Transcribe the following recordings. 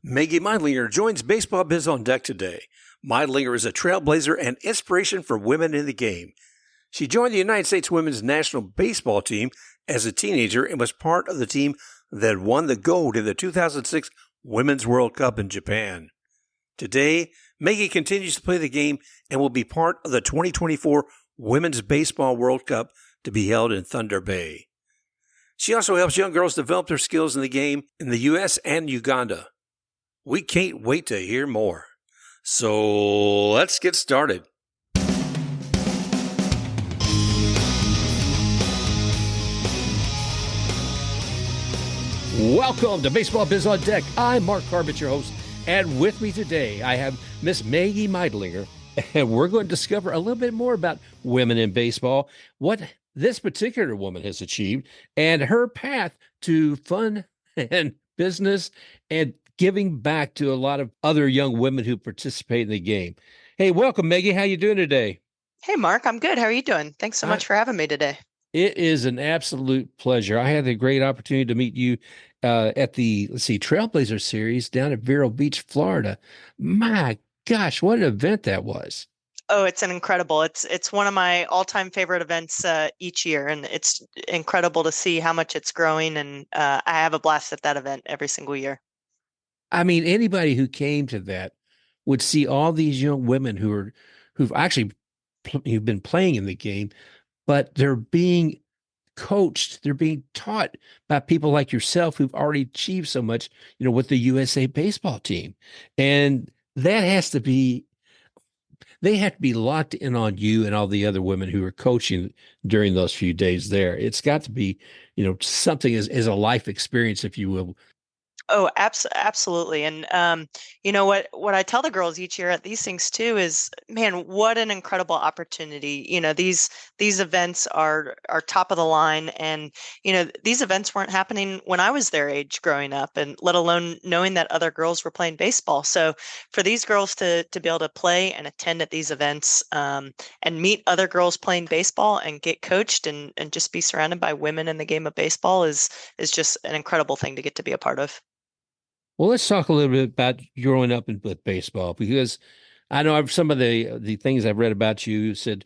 Meggie Meidlinger joins Baseball Biz on Deck today. Meidlinger is a trailblazer and inspiration for women in the game. She joined the United States women's national baseball team as a teenager and was part of the team that won the gold in the 2006 Women's World Cup in Japan. Today, Meggie continues to play the game and will be part of the 2024 Women's Baseball World Cup to be held in Thunder Bay. She also helps young girls develop their skills in the game in the U.S. and Uganda. We can't wait to hear more. So let's get started. Welcome to Baseball Biz on Deck. I'm Mark Carbett, your host, and with me today I have Miss Meggie Meidlinger, and we're going to discover a little bit more about women in baseball, what this particular woman has achieved, and her path to fun and business and giving back to a lot of other young women who participate in the game. Hey, welcome, Meggie. How you doing today? Hey, Mark, I'm good. How are you doing? Thanks so much for having me today. It is an absolute pleasure. I had the great opportunity to meet you at the, Trailblazer Series down at Vero Beach, Florida. My gosh, what an event that was. Oh, it's incredible. It's one of my all-time favorite events each year, and it's incredible to see how much it's growing, and I have a blast at that event every single year. I mean, anybody who came to that would see all these young women who've actually who've been playing in the game, but they're being coached, they're being taught by people like yourself who've already achieved so much, with the USA baseball team. And that they have to be locked in on you and all the other women who are coaching during those few days there. It's got to be, something as a life experience, if you will. Oh, absolutely. And what I tell the girls each year at these things too is, man, what an incredible opportunity. These events are top of the line, and these events weren't happening when I was their age growing up, and let alone knowing that other girls were playing baseball. So for these girls to be able to play and attend at these events, and meet other girls playing baseball and get coached and just be surrounded by women in the game of baseball is just an incredible thing to get to be a part of. Well, let's talk a little bit about growing up with baseball, because I know some of the things I've read about you said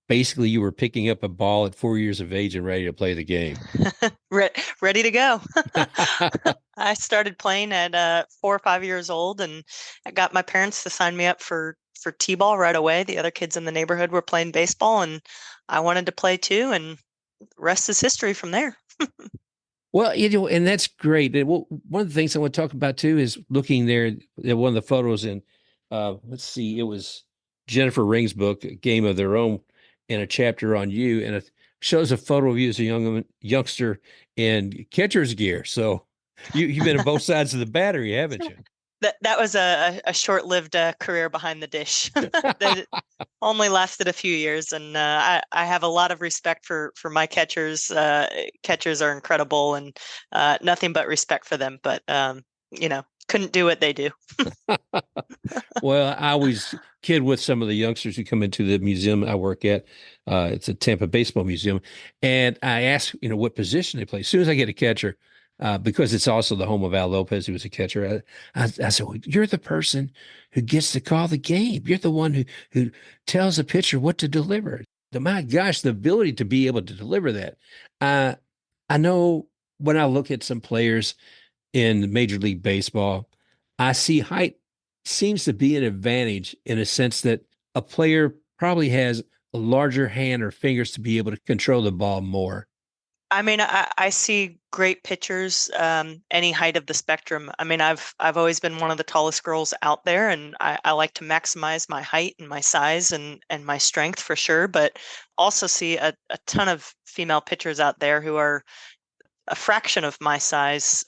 basically you were picking up a ball at 4 years of age and ready to play the game. Ready to go. I started playing at 4 or 5 years old, and I got my parents to sign me up for t-ball right away. The other kids in the neighborhood were playing baseball, and I wanted to play too, and the rest is history from there. Well, and that's great. And one of the things I want to talk about too is looking there at one of the photos in, let's see, it was Jennifer Ring's book, A Game of Their Own, and a chapter on you, and it shows a photo of you as a youngster in catcher's gear. So you've been on both sides of the battery, haven't you? That was a short-lived career behind the dish that only lasted a few years, and I have a lot of respect for my catchers. Catchers are incredible, and nothing but respect for them. But couldn't do what they do. Well, I always kid with some of the youngsters who come into the museum I work at. It's a Tampa Baseball Museum, and I ask, what position they play. As soon as I get a catcher, because it's also the home of Al Lopez, who was a catcher. I said, well, you're the person who gets to call the game. You're the one who tells the pitcher what to deliver. My gosh, the ability to be able to deliver that. I know when I look at some players in Major League Baseball, I see height seems to be an advantage in a sense that a player probably has a larger hand or fingers to be able to control the ball more. I mean, I see great pitchers any height of the spectrum. I mean, I've always been one of the tallest girls out there, and I like to maximize my height and my size and my strength for sure. But also see a ton of female pitchers out there who are a fraction of my size,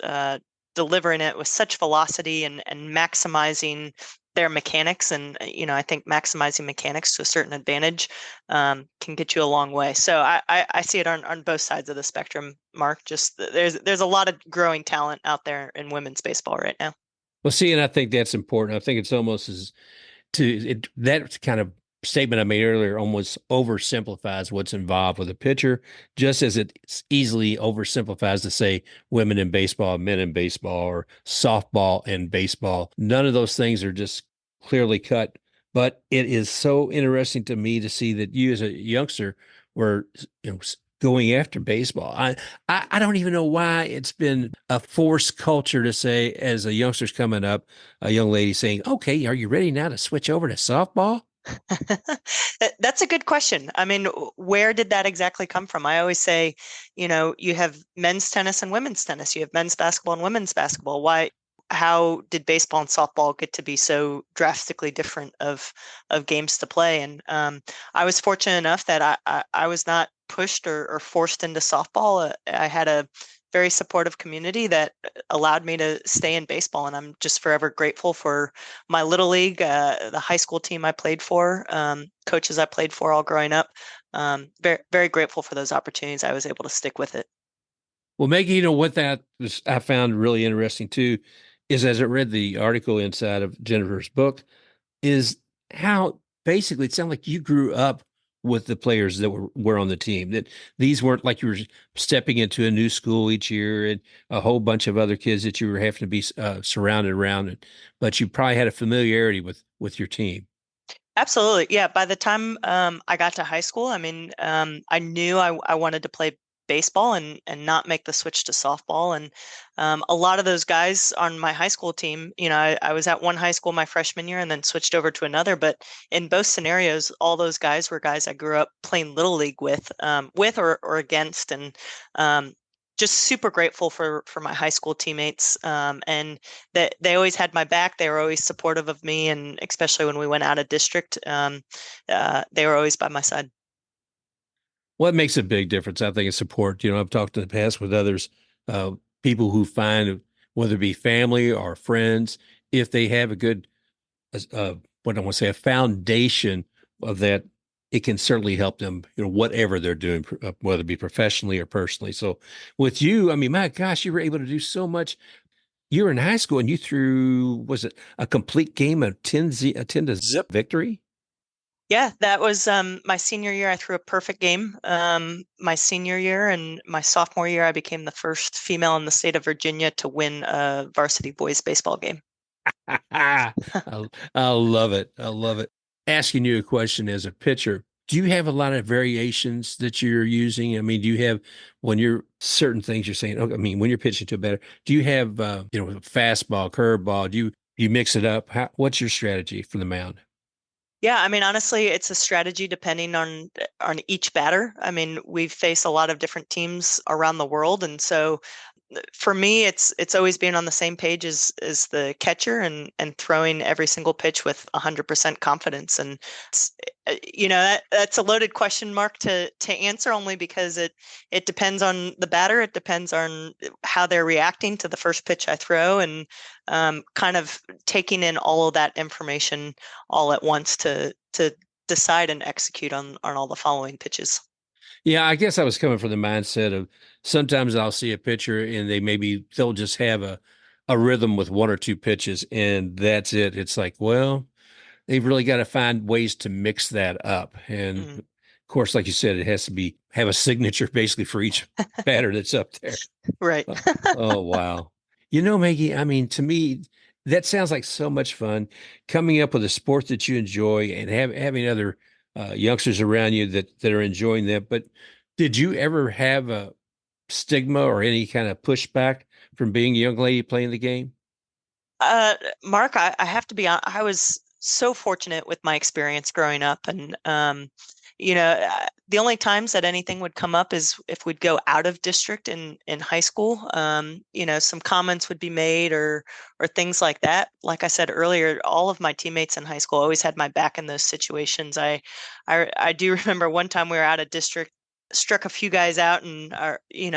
delivering it with such velocity and maximizing their mechanics. And I think maximizing mechanics to a certain advantage can get you a long way. So I see it on both sides of the spectrum, Mark. Just there's a lot of growing talent out there in women's baseball right now. Well, see, and I think that's important. I think it's almost that kind of statement I made earlier almost oversimplifies what's involved with a pitcher, just as it easily oversimplifies to say women in baseball, men in baseball, or softball and baseball. None of those things are just clearly cut. But it is so interesting to me to see that you, as a youngster, were going after baseball. I don't even know why it's been a forced culture to say, as a youngster's coming up, a young lady saying, "Okay, are you ready now to switch over to softball?" That's a good question. I mean, where did that exactly come from? I always say, you have men's tennis and women's tennis. You have men's basketball and women's basketball. How did baseball and softball get to be so drastically different of games to play? And I was fortunate enough that I was not pushed or forced into softball. I had a very supportive community that allowed me to stay in baseball, and I'm just forever grateful for my little league, the high school team I played for, coaches I played for all growing up. Very, very grateful for those opportunities. I was able to stick with it. Well, Maggie, what that was, I found really interesting too, is as I read the article inside of Jennifer's book, is how basically it sounded like you grew up with the players that were on the team. That these weren't like you were stepping into a new school each year and a whole bunch of other kids that you were having to be surrounded around, but you probably had a familiarity with your team. Absolutely. Yeah. By the time I got to high school, I mean, I knew I wanted to play baseball and not make the switch to softball. And a lot of those guys on my high school team, I was at one high school my freshman year and then switched over to another. But in both scenarios, all those guys were guys I grew up playing little league with or against. And just super grateful for my high school teammates, and that they always had my back. They were always supportive of me, and especially when we went out of district, they were always by my side. What makes a big difference, I think, is support. I've talked in the past with others, uh, people who find, whether it be family or friends, if they have a good, what I want to say, a foundation of that, it can certainly help them, whatever they're doing, whether it be professionally or personally. So with you, I mean, my gosh, you were able to do so much. You were in high school and you threw, was it a complete game of 10 to zip victory? Yeah, that was my senior year. I threw a perfect game my senior year, and my sophomore year, I became the first female in the state of Virginia to win a varsity boys baseball game. I, I love it. I love it. Asking you a question as a pitcher, do you have a lot of variations that you're using? I mean, do you have when you're certain things you're saying, okay, I mean, when you're pitching to a batter, do you have fastball, curveball? Do you mix it up? What's your strategy for the mound? Yeah, I mean, honestly, it's a strategy depending on each batter. I mean, we face a lot of different teams around the world, and so for me, it's always being on the same page as the catcher and throwing every single pitch with 100% confidence. And that's a loaded question mark to answer, only because it depends on the batter. It depends on how they're reacting to the first pitch I throw, and kind of taking in all of that information all at once to decide and execute on all the following pitches. Yeah, I guess I was coming from the mindset of sometimes I'll see a pitcher and they'll just have a rhythm with one or two pitches and that's it. It's like, well, they've really got to find ways to mix that up. And Mm, of course, like you said, it has to have a signature basically for each batter that's up there. right. Oh, oh, wow. Maggie, I mean, to me, that sounds like so much fun coming up with a sport that you enjoy and having other youngsters around you that are enjoying that. But did you ever have a stigma or any kind of pushback from being a young lady playing the game? Uh, Mark, I have to be honest, I was so fortunate with my experience growing up. And, the only times that anything would come up is if we'd go out of district in high school. Some comments would be made or things like that. Like I said earlier, all of my teammates in high school always had my back in those situations. I do remember one time we were out of district, struck a few guys out, and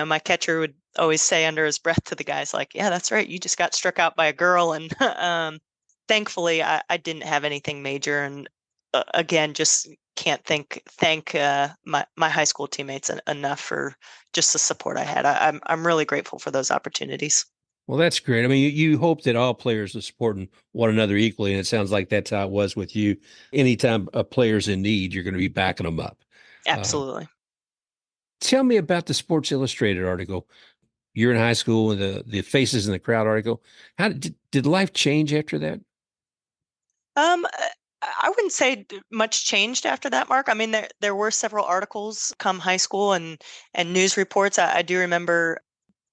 my catcher would always say under his breath to the guys, like, yeah, that's right, you just got struck out by a girl. And thankfully I didn't have anything major. And again, just can't thank my high school teammates enough for just the support I had. I'm really grateful for those opportunities. Well, that's great. I mean, you hope that all players are supporting one another equally, and it sounds like that's how it was with you. Anytime a player's in need, you're going to be backing them up. Uh, Absolutely. Tell me about the Sports Illustrated article. You're in high school and the Faces in the Crowd article. How did life change after that? I wouldn't say much changed after that, Mark. I mean, there were several articles come high school and news reports. I do remember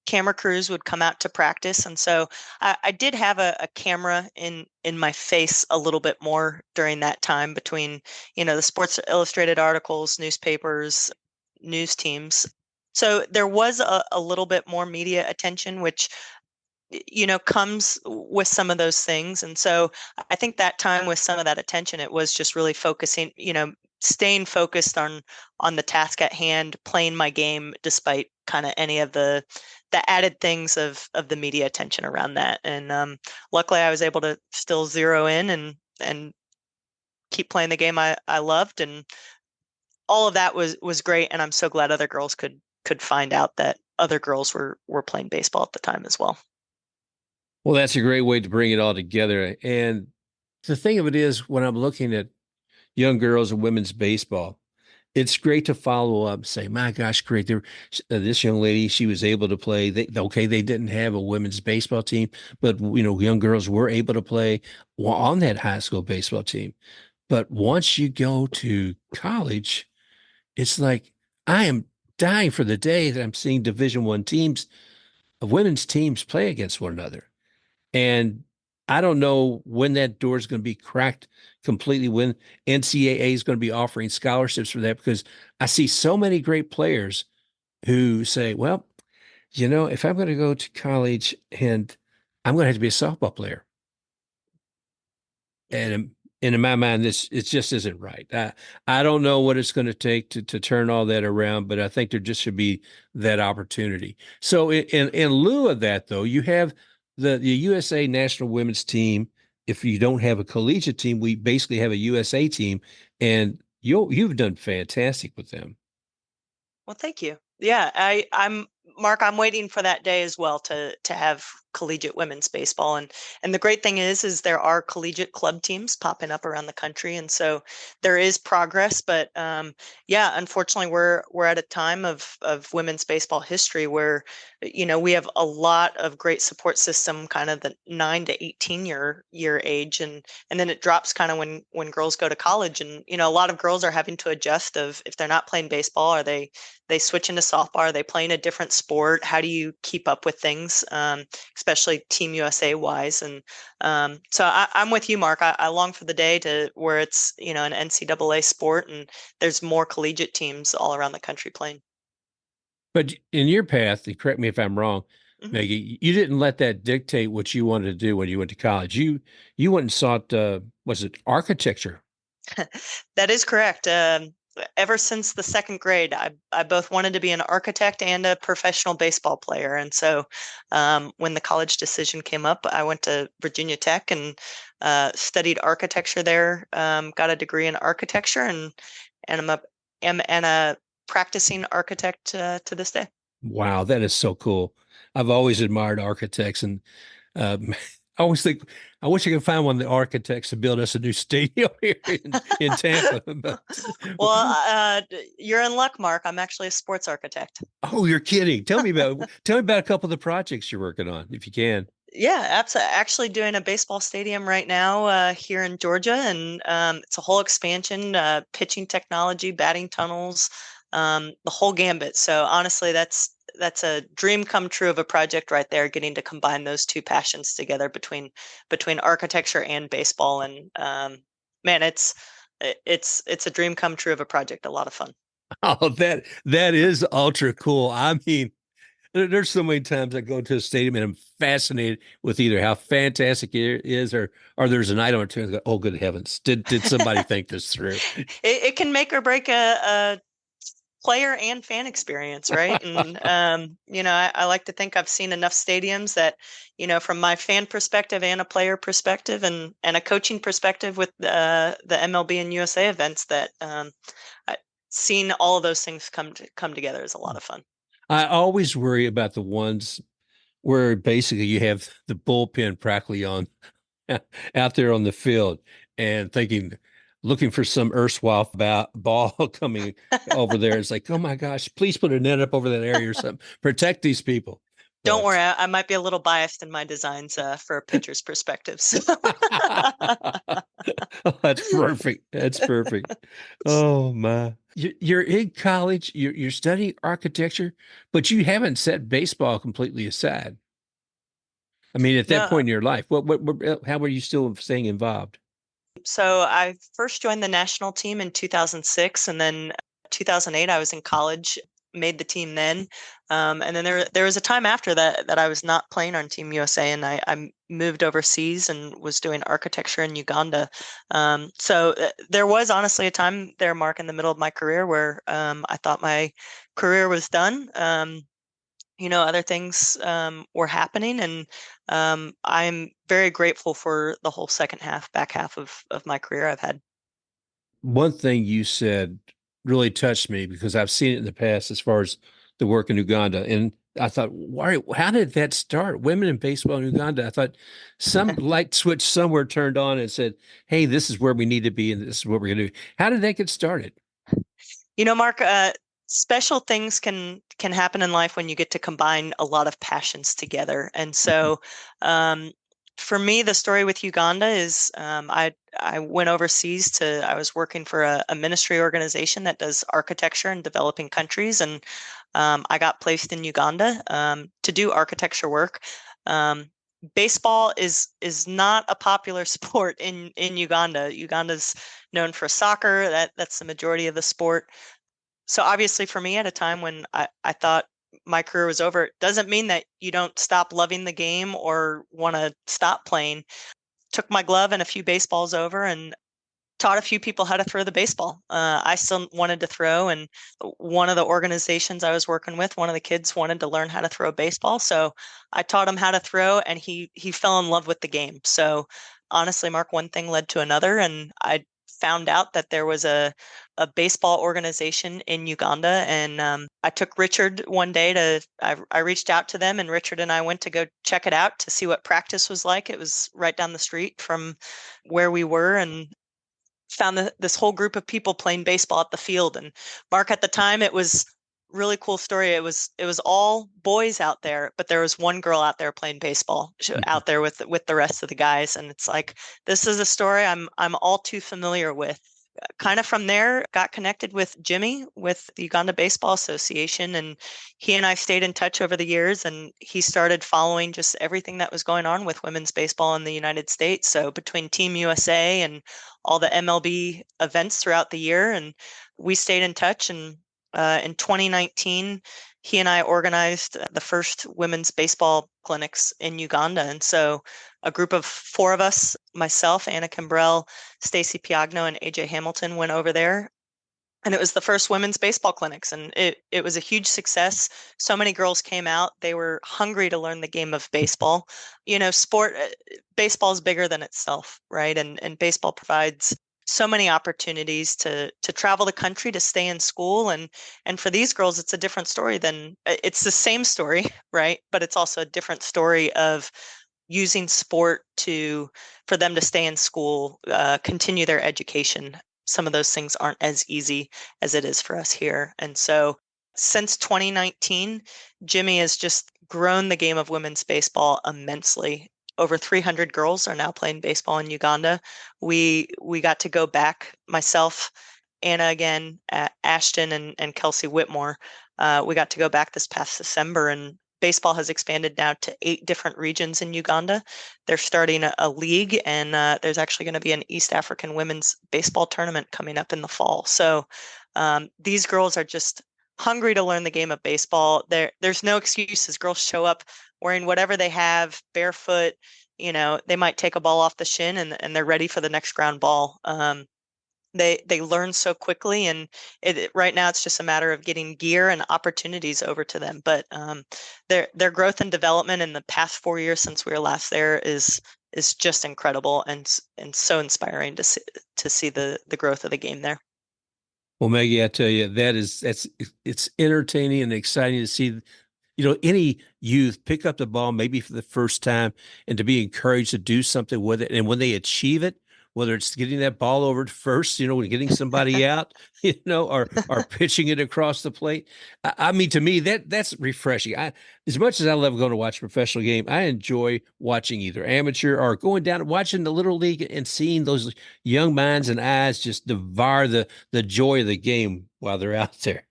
camera crews would come out to practice, and so I did have a camera in my face a little bit more during that time between the Sports Illustrated articles, newspapers, news teams. So there was a little bit more media attention, which comes with some of those things. And so I think that time with some of that attention, it was just really focusing, staying focused on the task at hand, playing my game despite kind of any of the added things of the media attention around that. And luckily I was able to still zero in and keep playing the game I loved. And all of that was great. And I'm so glad other girls could find out that other girls were playing baseball at the time as well. Well, that's a great way to bring it all together. And the thing of it is, when I'm looking at young girls and women's baseball, it's great to follow up and say, my gosh, great. This young lady, she was able to play. Okay, they didn't have a women's baseball team, but, young girls were able to play on that high school baseball team. But once you go to college, it's like, I am dying for the day that I'm seeing Division I teams of women's teams play against one another. And I don't know when that door is going to be cracked completely, when NCAA is going to be offering scholarships for that, because I see so many great players who say, well, if I'm going to go to college and I'm going to have to be a softball player. And in my mind, this it just isn't right. I don't know what it's going to take to turn all that around, but I think there just should be that opportunity. So in lieu of that, though, you have the USA national women's team. If you don't have a collegiate team, we basically have a USA team, and you've done fantastic with them. Well, thank you. Yeah, I'm Mark. I'm waiting for that day as well to have collegiate women's baseball, and the great thing is there are collegiate club teams popping up around the country, and so there is progress. But yeah, unfortunately, we're at a time of women's baseball history where we have a lot of great support system, kind of the 9 to 18 year age, and then it drops kind of when girls go to college, and a lot of girls are having to adjust of if they're not playing baseball, are they switch into softball? Are they playing a different sport? How do you keep up with things, especially Team USA wise? And so I'm with you, Mark. I long for the day to where it's an NCAA sport and there's more collegiate teams all around the country playing. But in your path, and correct me if I'm wrong, Mhm. Maggie, you didn't let that dictate what you wanted to do when you went to college. You went and sought was it architecture? That is correct. Ever since the second grade, I both wanted to be an architect and a professional baseball player. And so when the college decision came up, I went to Virginia Tech and studied architecture there, got a degree in architecture, and am a practicing architect to this day. Wow, that is so cool. I've always admired architects, and um, I always think I wish I could find one of the architects to build us a new stadium here in Tampa. But Well, you're in luck, Mark. I'm actually a sports architect. oh, you're kidding. Tell me about a couple of the projects you're working on, if you can. Yeah, absolutely. Actually, doing a baseball stadium right now here in Georgia, and it's a whole expansion, pitching technology, batting tunnels, the whole gambit. So honestly, that's a dream come true of a project right there. Getting to combine those two passions together between architecture and baseball, and man, it's a dream come true of a project. A lot of fun. Oh, that is ultra cool. I mean, there's so many times I go to a stadium and I'm fascinated with either how fantastic it is, or there's an item or two and go, oh, good heavens, did somebody think this through? It can make or break a player and fan experience, right? And I like to think I've seen enough stadiums that, from my fan perspective and a player perspective and a coaching perspective with the MLB and USA events that seeing all of those things come together is a lot of fun. I always worry about the ones where basically you have the bullpen practically on out there on the field and looking for some erstwhile ball coming over there. It's like, oh my gosh, please put a net up over that area or something. Protect these people. Don't worry, But I might be a little biased in my designs for a pitcher's perspective. So oh, that's perfect. That's perfect. Oh my. You're in college, you're studying architecture, but you haven't set baseball completely aside. I mean, at that no, point in your life, how were you still staying involved? so I first joined the national team in 2006, and then 2008 I was in college, made the team then, and then there was a time after that I was not playing on Team USA, and I moved overseas and was doing architecture in Uganda. So there was honestly a time there, Mark, in the middle of my career where I thought my career was done. Other things were happening, and I'm very grateful for the whole back half of my career I've had. One thing you said really touched me because I've seen it in the past as far as the work in Uganda. And I thought, why, how did that start? Women in baseball in Uganda. I thought some light switch somewhere turned on and said, hey, this is where we need to be and this is what we're going to do. How did that get started? Mark, special things can happen in life when you get to combine a lot of passions together. And so, um, for me, the story with Uganda is I went overseas I was working for a ministry organization that does architecture in developing countries, and I got placed in Uganda to do architecture work. Um, Baseball is not a popular sport in Uganda. Uganda's known for soccer. That's the majority of the sport. So obviously for me at a time when I thought my career was over, it doesn't mean that you don't stop loving the game or want to stop playing. Took my glove and a few baseballs over and taught a few people how to throw the baseball. I still wanted to throw, and one of the organizations I was working with, one of the kids wanted to learn how to throw a baseball, so I taught him how to throw, and he fell in love with the game. So honestly, Mark, one thing led to another, and I found out that there was a baseball organization in Uganda, and I took Richard one day I reached out to them, and Richard and I went to go check it out to see what practice was like. It was right down the street from where we were, and found this whole group of people playing baseball at the field. And Mark, at the time, it was really cool story. It was all boys out there, but there was one girl out there playing baseball out there with the rest of the guys. And it's like, this is a story I'm all too familiar with. Kind of from there, got connected with Jimmy with the Uganda Baseball Association, and he and I stayed in touch over the years. And he started following just everything that was going on with women's baseball in the United States. So between Team USA and all the MLB events throughout the year, and we stayed in touch. And in 2019, he and I organized the first women's baseball clinics in Uganda. And so a group of four of us, myself, Anna Kimbrell, Stacy Piagno, and AJ Hamilton, went over there. And it was the first women's baseball clinics, and it was a huge success. So many girls came out. They were hungry to learn the game of baseball. Baseball is bigger than itself, right? And baseball provides so many opportunities to travel the country, to stay in school, and for these girls, it's a different story than it's the same story, right? But it's also a different story of using sport for them to stay in school, continue their education. Some of those things aren't as easy as it is for us here. And so since 2019, Jimmy has just grown the game of women's baseball immensely. Over 300 girls are now playing baseball in Uganda. We got to go back, myself, Anna again, Ashton, and Kelsey Whitmore. We got to go back this past December, and baseball has expanded now to 8 different regions in Uganda. They're starting a league, and there's actually going to be an East African women's baseball tournament coming up in the fall. So these girls are just hungry to learn the game of baseball. There's no excuses. Girls show up wearing whatever they have, barefoot. They might take a ball off the shin, and they're ready for the next ground ball. They learn so quickly, and right now it's just a matter of getting gear and opportunities over to them. But their growth and development in the past 4 years since we were last there is just incredible, and so inspiring to see the growth of the game there. Well, Maggie, I tell you, it's entertaining and exciting to see any youth pick up the ball maybe for the first time and to be encouraged to do something with it. And when they achieve it, whether it's getting that ball over to first, getting somebody out, or pitching it across the plate. I mean, to me, that's refreshing. As much as I love going to watch a professional game, I enjoy watching either amateur or going down and watching the little league and seeing those young minds and eyes just devour the joy of the game while they're out there.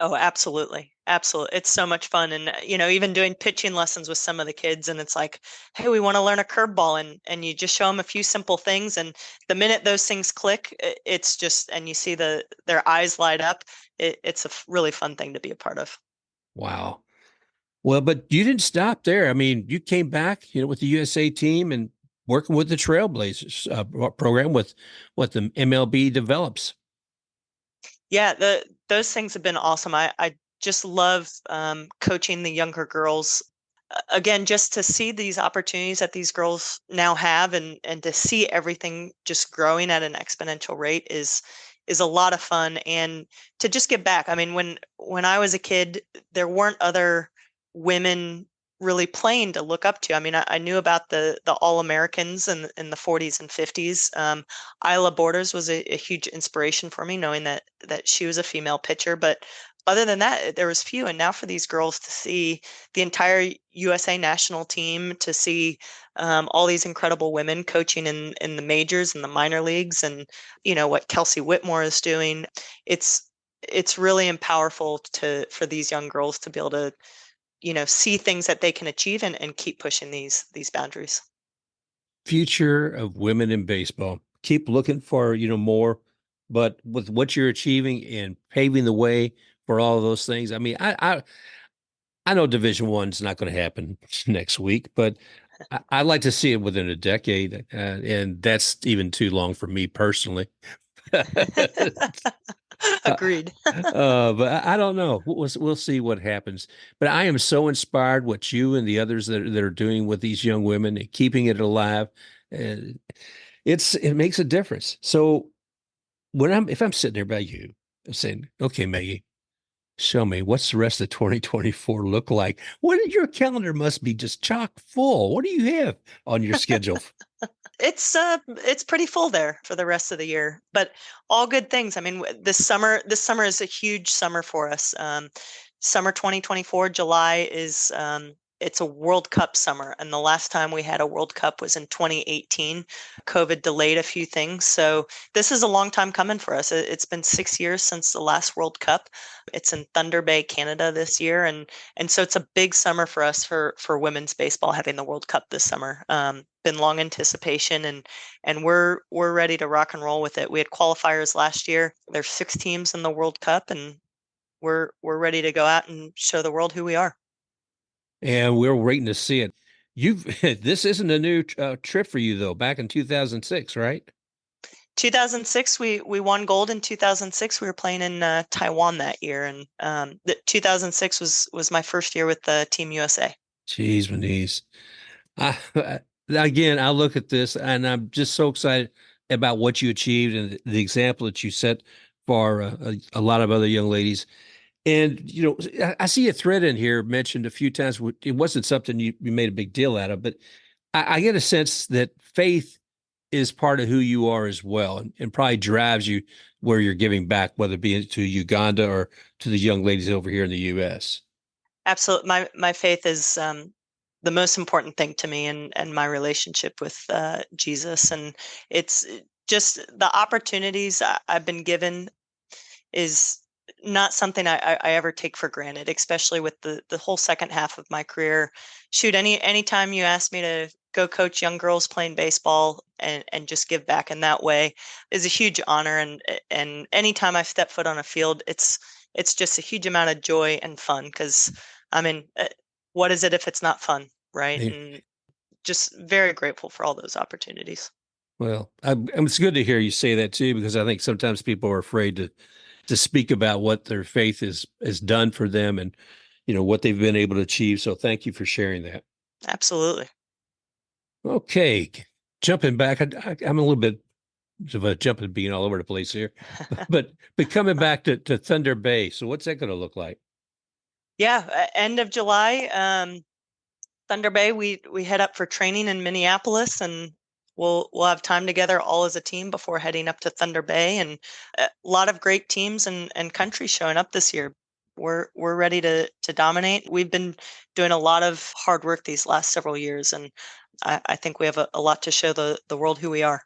Oh, absolutely. Absolutely. It's so much fun. And, even doing pitching lessons with some of the kids, and it's like, hey, we want to learn a curveball. And you just show them a few simple things. And the minute those things click, it's just, and you see their eyes light up. It's a really fun thing to be a part of. Wow. Well, but you didn't stop there. I mean, you came back, with the USA team and working with the Trailblazers program with what the MLB develops. Yeah, those things have been awesome. I just love coaching the younger girls. Again, just to see these opportunities that these girls now have, and to see everything just growing at an exponential rate is a lot of fun. And to just give back. I mean, when I was a kid, there weren't other women really playing to look up to. I mean, I knew about the All-Americans in the 40s and 50s. Isla Borders was a huge inspiration for me, knowing that she was a female pitcher. But other than that, there was few. And now for these girls to see the entire USA national team, to see all these incredible women coaching in the majors and the minor leagues, and what Kelsey Whitmore is doing, it's really powerful for these young girls to be able to see things that they can achieve, and keep pushing these boundaries. Future of women in baseball. Keep looking for, more, but with what you're achieving and paving the way for all of those things. I mean, I know Division One's not going to happen next week, but I'd like to see it within a decade, and that's even too long for me personally. Agreed. But I don't know. We'll see what happens. But I am so inspired what you and the others that are doing with these young women and keeping it alive. And it makes a difference. So if I'm sitting there by you, I'm saying, okay, Maggie, show me what's the rest of 2024 look like. Your calendar must be just chock full. What do you have on your schedule? It's pretty full there for the rest of the year, but all good things. I mean, this summer is a huge summer for us. Summer 2024, July is it's a World Cup summer, and the last time we had a World Cup was in 2018. COVID delayed a few things, so this is a long time coming for us. It's been 6 years since the last World Cup. It's in Thunder Bay, Canada this year, and so it's a big summer for us for women's baseball, having the World Cup this summer. Been long anticipation, and we're ready to rock and roll with it. We had qualifiers last year. There's 6 teams in the World Cup, and we're ready to go out and show the world who we are. And we're waiting to see it. This isn't a new trip for you though. Back in 2006, right? 2006, we won gold in 2006. We were playing in Taiwan that year, and 2006 was my first year with the Team USA. Jeez, my knees. Again, I look at this and I'm just so excited about what you achieved and the example that you set for a lot of other young ladies. And, I see a thread in here mentioned a few times. It wasn't something you made a big deal out of, but I get a sense that faith is part of who you are as well, and probably drives you where you're giving back, whether it be to Uganda or to the young ladies over here in the U.S. Absolutely, my faith is the most important thing to me, and my relationship with Jesus, and it's just the opportunities I've been given is not something I ever take for granted, especially with the whole second half of my career. Shoot, anytime you ask me to go coach young girls playing baseball, and just give back in that way, is a huge honor. And anytime I step foot on a field, it's just a huge amount of joy and fun, because I mean, what is it if it's not fun, right? Yeah. And just very grateful for all those opportunities. Well, it's good to hear you say that too, because I think sometimes people are afraid to speak about what their faith has done for them and what they've been able to achieve. So thank you for sharing that. Absolutely. Okay, jumping back, I'm a little bit of a jumping bean all over the place here, but coming back to Thunder Bay. So what's that going to look like? Yeah, end of July, Thunder Bay. We head up for training in Minneapolis, and we'll have time together all as a team before heading up to Thunder Bay. And a lot of great teams and countries showing up this year. We're ready to dominate. We've been doing a lot of hard work these last several years, and I think we have a lot to show the world who we are.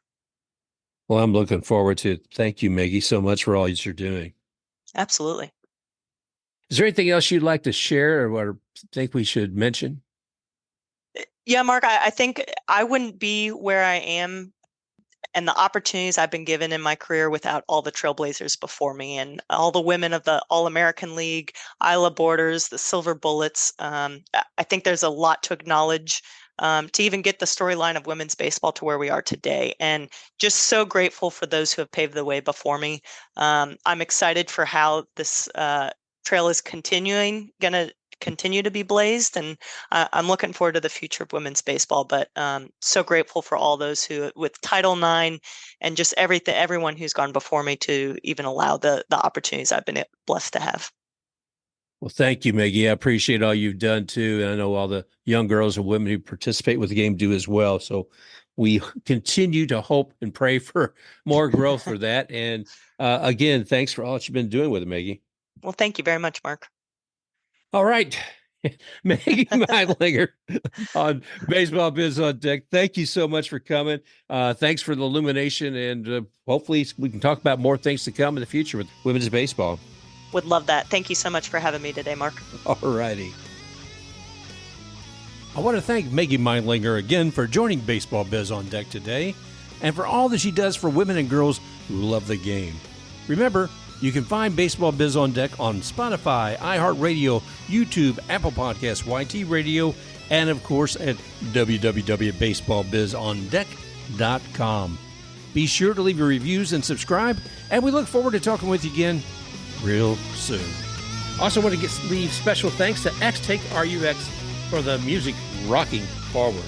Well, I'm looking forward to it. Thank you, Meggie, so much for all you're doing. Absolutely. Is there anything else you'd like to share or think we should mention? Yeah, Mark, I think I wouldn't be where I am and the opportunities I've been given in my career without all the trailblazers before me and all the women of the All American League, Isla Borders, the Silver Bullets. I think there's a lot to acknowledge to even get the storyline of women's baseball to where we are today. And just so grateful for those who have paved the way before me. I'm excited for how this trail is going to continue to be blazed, and I'm looking forward to the future of women's baseball. But so grateful for all those who, with Title IX and just everyone who's gone before me to even allow the opportunities I've been blessed to have. Well, thank you, Meggie. I appreciate all you've done too. And I know all the young girls and women who participate with the game do as well. So we continue to hope and pray for more growth for that. And again, thanks for all that you've been doing with it, Meggie. Well, thank you very much, Mark. All right. Meggie Meidlinger on Baseball Biz on Deck. Thank you so much for coming. Thanks for the illumination, and hopefully we can talk about more things to come in the future with women's baseball. Would love that. Thank you so much for having me today, Mark. All righty. I want to thank Meggie Meidlinger again for joining Baseball Biz on Deck today and for all that she does for women and girls who love the game. Remember, you can find Baseball Biz on Deck on Spotify, iHeartRadio, YouTube, Apple Podcasts, YT Radio, and of course at www.baseballbizondeck.com. Be sure to leave your reviews and subscribe, and we look forward to talking with you again real soon. Also want to leave special thanks to X Take RUX for the music Rocking Forward.